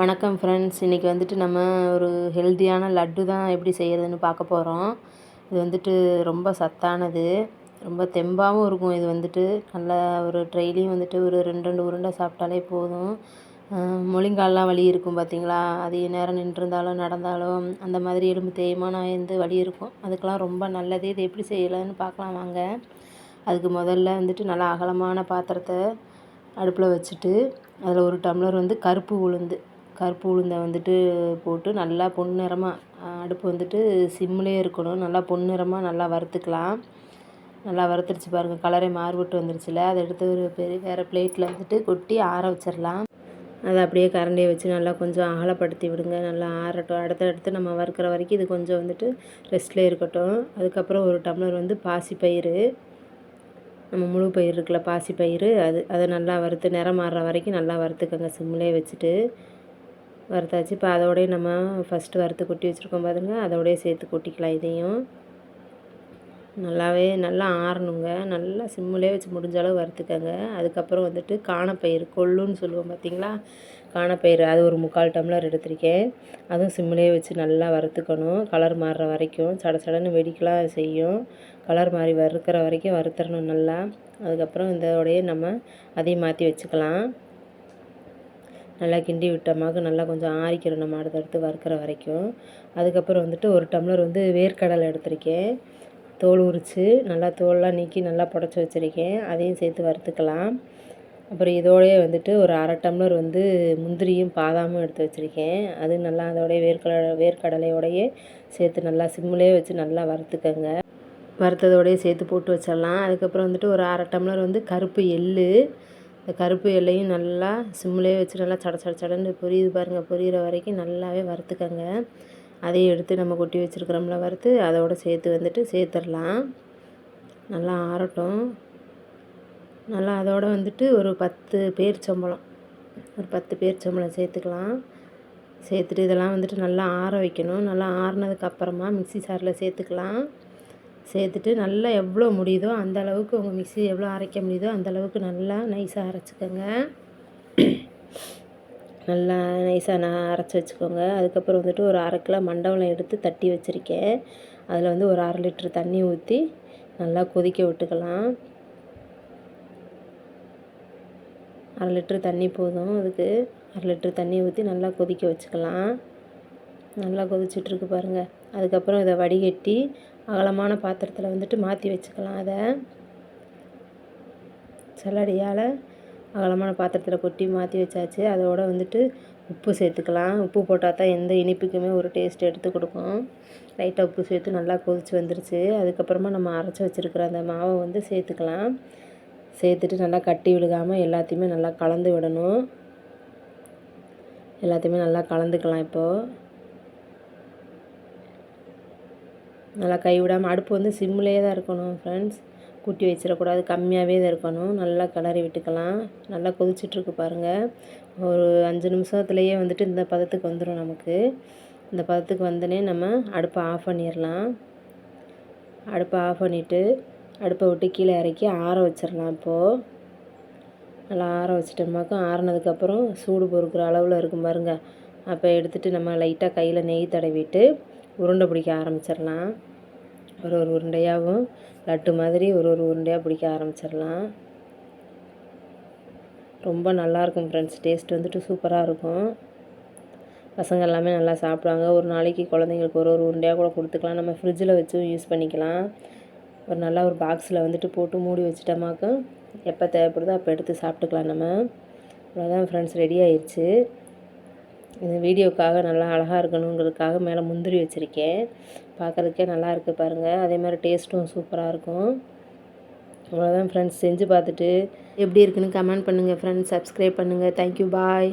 வணக்கம் ஃப்ரெண்ட்ஸ். இன்றைக்கி வந்துட்டு நம்ம ஒரு ஹெல்த்தியான லட்டு தான் எப்படி செய்கிறதுன்னு பார்க்க போகிறோம். இது வந்துட்டு ரொம்ப சத்தானது, ரொம்ப தெம்பாகவும் இருக்கும். இது வந்துட்டு நல்லா ஒரு ட்ரெயிலையும் வந்துட்டு ஒரு 2 உருண்டை சாப்பிட்டாலே போதும். முழங்கால்லாம் வலி இருக்கும் பார்த்தீங்களா, அதிக நேரம் நின்றுருந்தாலும் நடந்தாலும் அந்த மாதிரி எலும்பு தேய்மானம் வலி இருக்கும், அதுக்கெலாம் ரொம்ப நல்லது. இது எப்படி செய்யலான்னு பார்க்கலாம் வாங்க. அதுக்கு முதல்ல வந்துட்டு நல்லா அகலமான பாத்திரத்தை அடுப்பில் வச்சுட்டு அதில் ஒரு டம்ளர் வந்து கருப்பு உளுந்தை வந்துட்டு போட்டு நல்லா பொன்னிறமாக அடுப்பு வந்துட்டு சிம்லேயே இருக்கணும். நல்லா பொன்னிறமாக நல்லா வறுத்துக்கலாம். நல்லா வறுத்துருச்சு பாருங்கள், கலரே மாறுபட்டு வந்துருச்சுல. அதை எடுத்து ஒரு வேறு பிளேட்டில் வந்துட்டு கொட்டி ஆற வச்சிடலாம். அதை அப்படியே கரண்டியை வச்சு நல்லா கொஞ்சம் அகலப்படுத்தி விடுங்க, நல்லா ஆறட்டும். அடுத்தடுத்து நம்ம வறுக்கிற வரைக்கும் இது கொஞ்சம் வந்துட்டு ரெஸ்ட்லேயே இருக்கட்டும். அதுக்கப்புறம் ஒரு டம்ளர் வந்து பாசிப்பயிறு, நம்ம முழு பயிர் இருக்குல்ல பாசிப்பயிறு, அதை நல்லா வறுத்து நிறம் மாறுற வரைக்கும் நல்லா வறுத்துக்கோங்க சிம்லேயே வச்சுட்டு. வறுத்தாச்சு. இப்போ அதோடய நம்ம ஃபஸ்ட்டு வறுத்து கொட்டி வச்சுருக்கோம் பாருங்க, அதோடய சேர்த்து கொட்டிக்கலாம். இதையும் நல்லா ஆறணுங்க. நல்லா சிம்முலேயே வச்சு முடிஞ்ச அளவு வறுத்துக்கங்க. அதுக்கப்புறம் வந்துட்டு காணப்பயிறு கொள்ளுன்னு சொல்லுவோம் பார்த்தீங்களா, காணப்பயிறு அது ஒரு 3/4 டம்ளர் எடுத்திருக்கேன். அதுவும் சிம்முலேயே வச்சு நல்லா வறுத்துக்கணும். கலர் மாறுற வரைக்கும், சடன்னு வெடிக்கலாம் செய்யும். கலர் மாறி வறுக்கிற வரைக்கும் வறுத்துடணும் நல்லா. அதுக்கப்புறம் இதோடையே நம்ம அதையும் மாற்றி வச்சுக்கலாம். நல்லா கிண்டி விட்டோமாக்கு நல்லா கொஞ்சம் ஆறிக்கிறோம் நம்ம அடுத்தடுத்து வறுக்கிற வரைக்கும். அதுக்கப்புறம் வந்துட்டு ஒரு டம்ளர் வந்து வேர்க்கடலை எடுத்திருக்கேன், தோல் உரித்து நல்லா தோல்லாம் நீக்கி நல்லா புடச்சி வச்சுருக்கேன். அதையும் சேர்த்து வறுத்துக்கலாம். அப்புறம் இதோடய வந்துட்டு ஒரு 1/2 டம்ளர் வந்து முந்திரியும் பாதாமும் எடுத்து வச்சுருக்கேன். அது நல்லா அதோடைய வேர்க்கடலையோடையே சேர்த்து நல்லா சிம்முலேயே வச்சு நல்லா வறுத்துக்கங்க. வறுத்ததோடையே சேர்த்து போட்டு வச்சிடலாம். அதுக்கப்புறம் வந்துட்டு ஒரு 1/2 டம்ளர் வந்து கருப்பு எள்ளு, இந்த கருப்பு எல்லையும் நல்லா சிம்லேயே வச்சு நல்லா சடன்னு பொரியுது பாருங்கள், பொரியிற வரைக்கும் நல்லாவே வறுத்துக்கங்க. அதையும் எடுத்து நம்ம கொட்டி வச்சுருக்கிறோம்ல வறுத்து, அதோடு சேர்த்துடலாம். நல்லா ஆறட்டும். நல்லா அதோடு வந்துட்டு ஒரு 10 பேரிச்சம்பழம் சேர்த்துக்கலாம். சேர்த்துட்டு இதெல்லாம் வந்துட்டு நல்லா ஆற வைக்கணும். நல்லா ஆறுனதுக்கப்புறமா மிக்ஸி ஜாரில் சேர்த்துட்டு நல்லா எவ்வளோ முடியுதோ அந்த அளவுக்கு, உங்கள் மிக்ஸி எவ்வளோ அரைக்க முடியுதோ அந்த அளவுக்கு நல்லா நைஸாக அரைச்சிக்கோங்க. நல்லா நைஸாக அரைச்சி வச்சுக்கோங்க. அதுக்கப்புறம் வந்துட்டு ஒரு 1/2 கிலோ மண்டவெல்லம் எடுத்து தட்டி வச்சுருக்கேன். அதில் வந்து ஒரு 1/2 லிட்டர் தண்ணி ஊற்றி நல்லா கொதிக்க விட்டுக்கலாம். 1/2 லிட்டர் தண்ணி போதும். அதுக்கு 1/2 லிட்டர் தண்ணி ஊற்றி நல்லா கொதிக்க வச்சுக்கலாம். நல்லா கொதிச்சிட்ருக்கு பாருங்கள். அதுக்கப்புறம் இதை வடிகட்டி அகலமான பாத்திரத்தில் வந்துட்டு மாற்றி வச்சுக்கலாம். அதை சல்லடையால் அகலமான பாத்திரத்தில் கொட்டி மாற்றி வச்சாச்சு. அதோடு வந்துட்டு உப்பு சேர்த்துக்கலாம். உப்பு போட்டால் தான் எந்த இனிப்புக்குமே ஒரு டேஸ்ட் எடுத்து கொடுக்கும். லைட்டாக உப்பு சேர்த்து நல்லா கொதித்து வந்துருச்சு. அதுக்கப்புறமா நம்ம அரைச்சி வச்சுருக்கிற அந்த மாவை வந்து சேர்த்துக்கலாம். சேர்த்துட்டு நல்லா கட்டி விழுகாமல் எல்லாத்தையுமே நல்லா கலந்து விடணும். எல்லாத்தையுமே நல்லா கலந்துக்கலாம். இப்போது நல்லா கைவிடாமல் அடுப்பு வந்து சிம்லேயே தான் இருக்கணும் ஃப்ரெண்ட்ஸ், கூட்டி வச்சிடக்கூடாது, கம்மியாகவே தான் இருக்கணும். நல்லா கிளறி விட்டுக்கலாம். நல்லா கொதிச்சிட்ருக்கு பாருங்கள். ஒரு 5 நிமிஷத்துலேயே வந்துட்டு இந்த பதத்துக்கு வந்துடும் நமக்கு. இந்த பதத்துக்கு வந்தோடனே நம்ம அடுப்பை ஆஃப் பண்ணிடலாம். அடுப்பை ஆஃப் பண்ணிவிட்டு அடுப்பை விட்டு கீழே இறக்கி ஆற வச்சிடலாம். இப்போது நல்லா ஆற வச்சிட்டோமாக்கா, ஆறினதுக்கப்புறம் சூடு பொறுக்கிற அளவில் இருக்கும் பாருங்கள். அப்போ எடுத்துகிட்டு நம்ம லைட்டாக கையில் நெய் தடவிட்டு உருண்டை பிடிக்க ஆரம்பிச்சிடலாம். ஒரு உருண்டையாகவும் லட்டு மாதிரி ஒரு உருண்டையாக பிடிக்க ஆரம்பிச்சிடலாம். ரொம்ப நல்லாயிருக்கும் ஃப்ரெண்ட்ஸ். டேஸ்ட் வந்துட்டு சூப்பராக இருக்கும். பசங்க எல்லாமே நல்லா சாப்பிடுவாங்க. ஒரு நாளைக்கு குழந்தைங்களுக்கு ஒரு உருண்டையாக கூட கொடுத்துக்கலாம். நம்ம ஃப்ரிட்ஜில் வச்சும் யூஸ் பண்ணிக்கலாம். ஒரு பாக்ஸில் வந்துட்டு போட்டு மூடி வச்சிட்டோமாக்க எப்போ தேவைப்படுதோ அப்போ எடுத்து சாப்பிட்டுக்கலாம் நம்ம. அவ்வளோதான் ஃப்ரெண்ட்ஸ், ரெடி ஆயிடுச்சு. இந்த வீடியோக்காக நல்லா அழகாக இருக்கணுங்கிறதுக்காக மேலே முந்திரி வச்சுருக்கேன். பார்க்குறதுக்கே நல்லா இருக்குது பாருங்கள். அதே மாதிரி டேஸ்ட்டும் சூப்பராக இருக்கும். அவ்வளோதான் ஃப்ரெண்ட்ஸ், செஞ்சு பார்த்துட்டு எப்படி இருக்குன்னு கமெண்ட் பண்ணுங்கள் ஃப்ரெண்ட்ஸ். சப்ஸ்கிரைப் பண்ணுங்கள். தேங்க்யூ, பாய்.